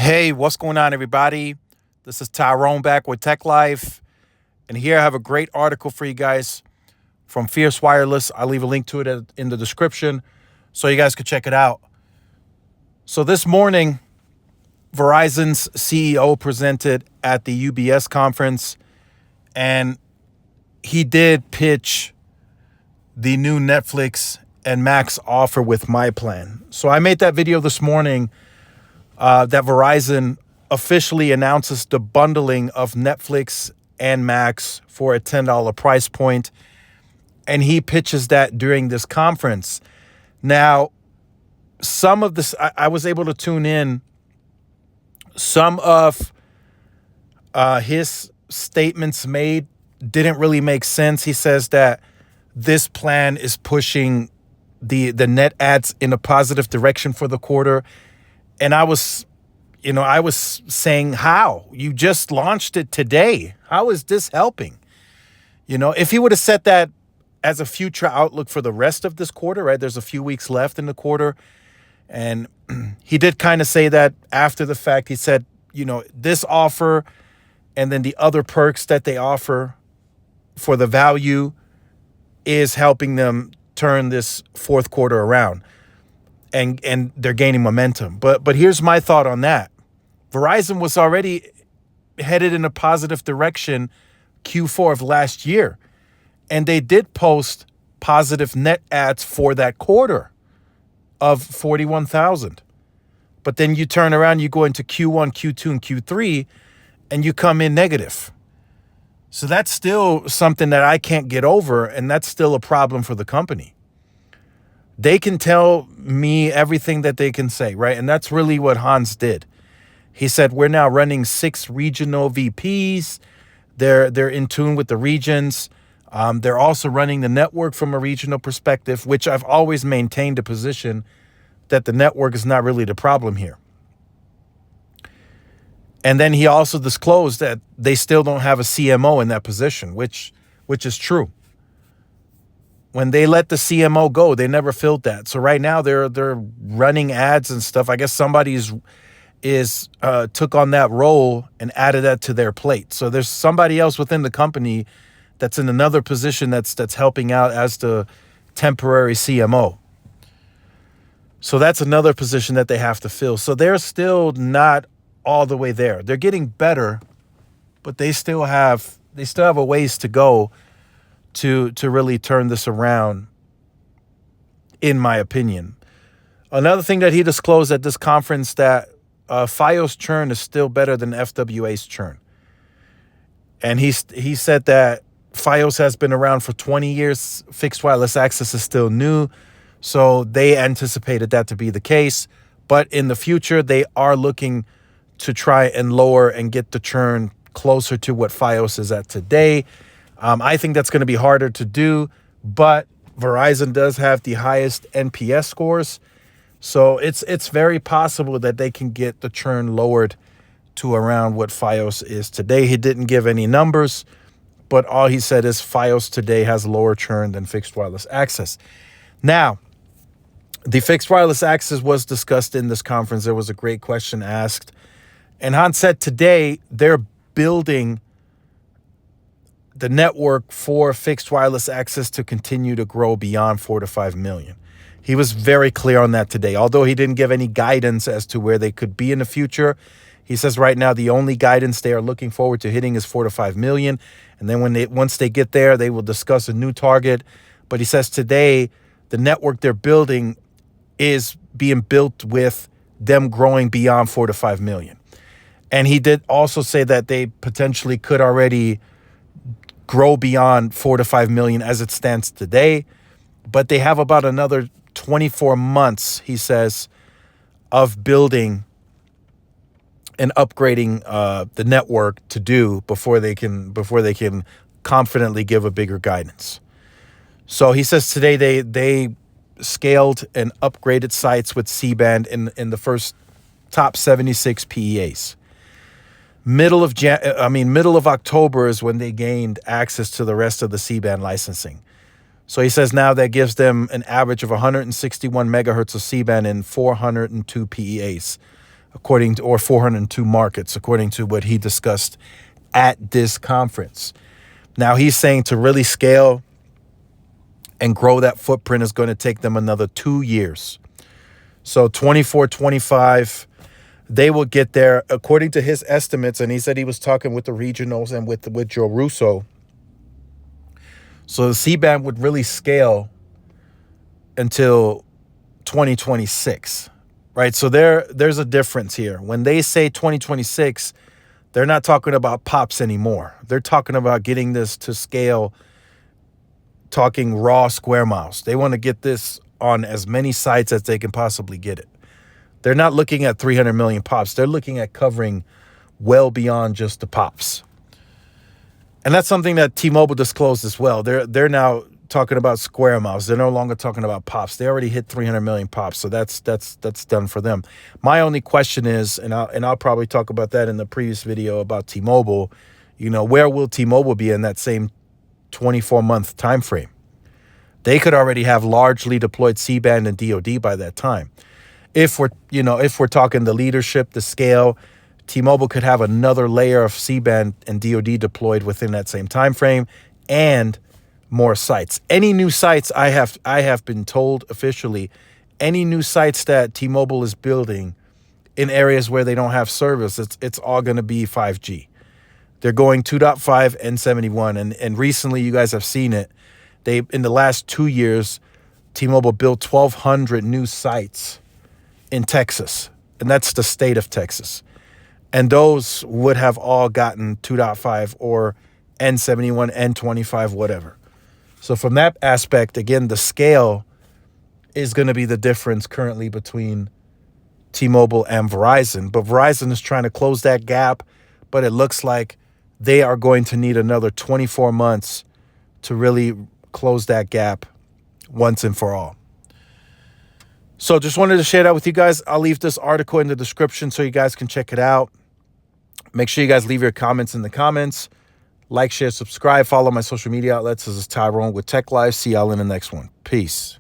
Hey, what's going on, everybody? This is Tyrone back with Tech Life. And here I have a great article for you guys from Fierce Wireless. I'll leave a link to it in the description so you guys can check it out. So this morning, Verizon's CEO presented at the UBS conference, and he did pitch the new Netflix and Max offer with my plan. So I made that video this morning that Verizon officially announces the bundling of Netflix and Max for a $10 price point, and he pitches that during this conference. Now, some of this, I was able to tune in. Some of his statements made didn't really make sense. He says that this plan is pushing the net adds in a positive direction for the quarter. And I was saying, how? You just launched it today. How is this helping? If he would have set that as a future outlook for the rest of this quarter, right? There's a few weeks left in the quarter. And he did kind of say that after the fact. He said, this offer and then the other perks that they offer for the value is helping them turn this fourth quarter around. And they're gaining momentum. But here's my thought on that. Verizon was already headed in a positive direction Q4 of last year. And they did post positive net adds for that quarter of 41,000. But then you turn around, you go into Q1, Q2, and Q3, and you come in negative. So that's still something that I can't get over, and that's still a problem for the company. They can tell me everything that they can say, right? And that's really what Hans did. He said, we're now running 6 regional VPs. They're in tune with the regions. They're also running the network from a regional perspective, which I've always maintained a position that the network is not really the problem here. And then he also disclosed that they still don't have a CMO in that position, which is true. When they let the CMO go, they never filled that. So right now they're running ads and stuff. I guess somebody took on that role and added that to their plate. So there's somebody else within the company that's in another position that's helping out as the temporary CMO. So that's another position that they have to fill. So they're still not all the way there. They're getting better, but they still have a ways to go to really turn this around, in my opinion. Another thing that he disclosed at this conference, that Fios churn is still better than FWA's churn. And he said that Fios has been around for 20 years. Fixed wireless access is still new. So they anticipated that to be the case. But in the future, they are looking to try and lower and get the churn closer to what Fios is at today. I think that's going to be harder to do, but Verizon does have the highest NPS scores. So it's very possible that they can get the churn lowered to around what Fios is today. He didn't give any numbers, but all he said is Fios today has lower churn than fixed wireless access. Now, the fixed wireless access was discussed in this conference. There was a great question asked. And Hans said today they're building the network for fixed wireless access to continue to grow beyond 4 to 5 million. He was very clear on that today. Although he didn't give any guidance as to where they could be in the future, he says right now the only guidance they are looking forward to hitting is 4 to 5 million. And then once they get there, they will discuss a new target. But he says today the network they're building is being built with them growing beyond 4 to 5 million. And he did also say that they potentially could already grow beyond 4 to 5 million as it stands today. But they have about another 24 months, he says, of building and upgrading the network to do before they can confidently give a bigger guidance. So he says today they scaled and upgraded sites with C-band in the first top 76 PEAs. Middle of October is when they gained access to the rest of the C-band licensing. So he says now that gives them an average of 161 megahertz of C-band in 402 PEAs. or 402 markets, according to what he discussed at this conference. Now he's saying to really scale and grow that footprint is going to take them another 2 years. So 24, 25, they will get there according to his estimates. And he said he was talking with the regionals and with Joe Russo. So the C-band would really scale until 2026, right? So there's a difference here. When they say 2026, they're not talking about pops anymore. They're talking about getting this to scale, talking raw square miles. They want to get this on as many sites as they can possibly get it. They're not looking at 300 million pops. They're looking at covering well beyond just the pops. And that's something that T-Mobile disclosed as well. They're now talking about square miles. They're no longer talking about pops. They already hit 300 million pops, so that's done for them. My only question is, and I'll probably talk about that in the previous video about T-Mobile. Where will T-Mobile be in that same 24-month time frame? They could already have largely deployed C-band and DoD by that time. If we're talking the leadership, the scale, T-Mobile could have another layer of C-band and DoD deployed within that same time frame, and more sites. Any new sites, I have been told officially, any new sites that T-Mobile is building in areas where they don't have service, it's all going to be 5G. They're going 2.5 N71, and recently you guys have seen it. In the last 2 years, T-Mobile built 1,200 new sites in Texas, and that's the state of Texas. And those would have all gotten 2.5 or N71, N25, whatever. So from that aspect, again, the scale is going to be the difference currently between T-Mobile and Verizon. But Verizon is trying to close that gap, but it looks like they are going to need another 24 months to really close that gap once and for all. So just wanted to share that with you guys. I'll leave this article in the description so you guys can check it out. Make sure you guys leave your comments in the comments. Like, share, subscribe, follow my social media outlets. This is Tyrone with Tech Live. See y'all in the next one. Peace.